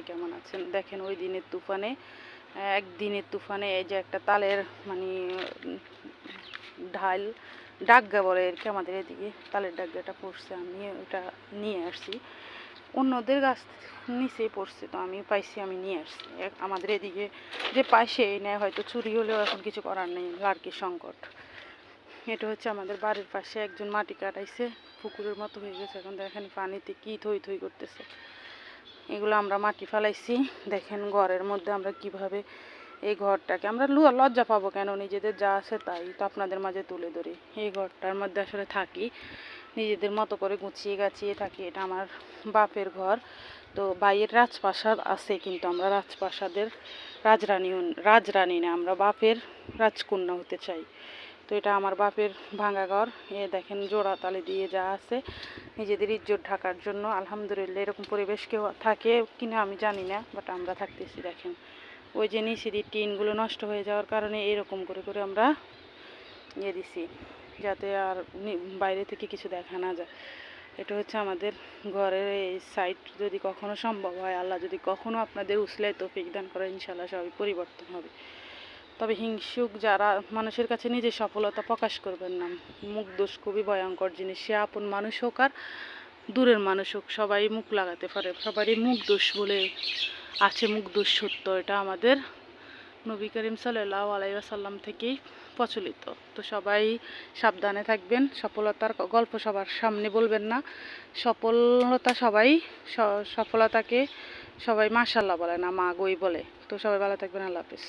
কেমন আছেন? দেখেন ওই দিনের তুফানে, একদিনের তুফানে এই যে একটা তালের মানে ঢাল ডাগ্গা বলে আর কি আমাদের এদিকে, তালের ডাগ্গাটা পড়ছে, আমি ওটা নিয়ে আসছি। অন্যদের গাছ নিচেই পড়ছে, তো আমি পাইছি, আমি নিয়ে আসছি। আমাদের এদিকে যে পায় সেই নেয়, হয়তো চুরি হলেও এখন কিছু করার নেই, লার্কির সংকট। এটা হচ্ছে আমাদের বাড়ির পাশে একজন মাটি কাটাইছে, পুকুরের মতো হয়ে গেছে। এখন দেখেন পানিতে কি থই থই করতেছে। এগুলো আমরা মাটি ফেলাইছি। দেখেন ঘরের মধ্যে আমরা কিভাবে এই ঘরটাকে আমরা লজ্জা পাবো কেন, নিজেদের যা আছে তাই তো আপনাদের মাঝে তুলে ধরি। এই ঘরটার মধ্যে আসলে থাকি, নিজেদের মতো করে গুছিয়ে গাছিয়ে থাকি। এটা আমার বাপের ঘর। তো বাইরের রাজপ্রাসাদ আছে, কিন্তু আমরা রাজপ্রাসাদের রাজরানী না, আমরা বাপের রাজকন্যা হতে চাই। তো এটা আমার বাপের ভাঙা ঘর। এ দেখেন জোড়া তালি দিয়ে যা আছে, নিজেদের ইজ্জত ঢাকার জন্য। আলহামদুলিল্লাহ এরকম পরিবেশ কেউ থাকে কিনা আমি জানি না, বাট আমরা থাকতেছি। দেখেন ওই যে নিচের টিনগুলো নষ্ট হয়ে যাওয়ার কারণে এরকম করে করে আমরা দিছি, যাতে আর বাইরে থেকে কিছু দেখা না যায়। এটা হচ্ছে আমাদের ঘরের এই সাইড। যদি কখনো সম্ভব হয়, আল্লাহ যদি কখনো আপনাদের উসলায় তৌফিক দান করে, ইনশাআল্লাহ সবই পরিবর্তন হবে। তবে হিংসুক যারা মানুষের কাছে নিজের সফলতা প্রকাশ করবেন না। মুখ দোষ খুবই ভয়ঙ্কর জিনিস। সে আপন মানুষ হোক আর দূরের মানুষ হোক, সবাই মুখ লাগাতে পারে। সবারই মুখ দোষ বলে আছে, মুখ দোষ সত্য। এটা আমাদের নবী করিম সাল্লাল্লাহু আলাইহি ওয়াসাল্লাম থেকেই প্রচলিত। তো সবাই সাবধানে থাকবেন। সফলতার গল্প সবার সামনে বলবেন না। সফলতাকে সবাই মাশাআল্লাহ বলে না, মা গই বলে। তো সবাই ভালো থাকবেন। আল্লাহ হাফেজ।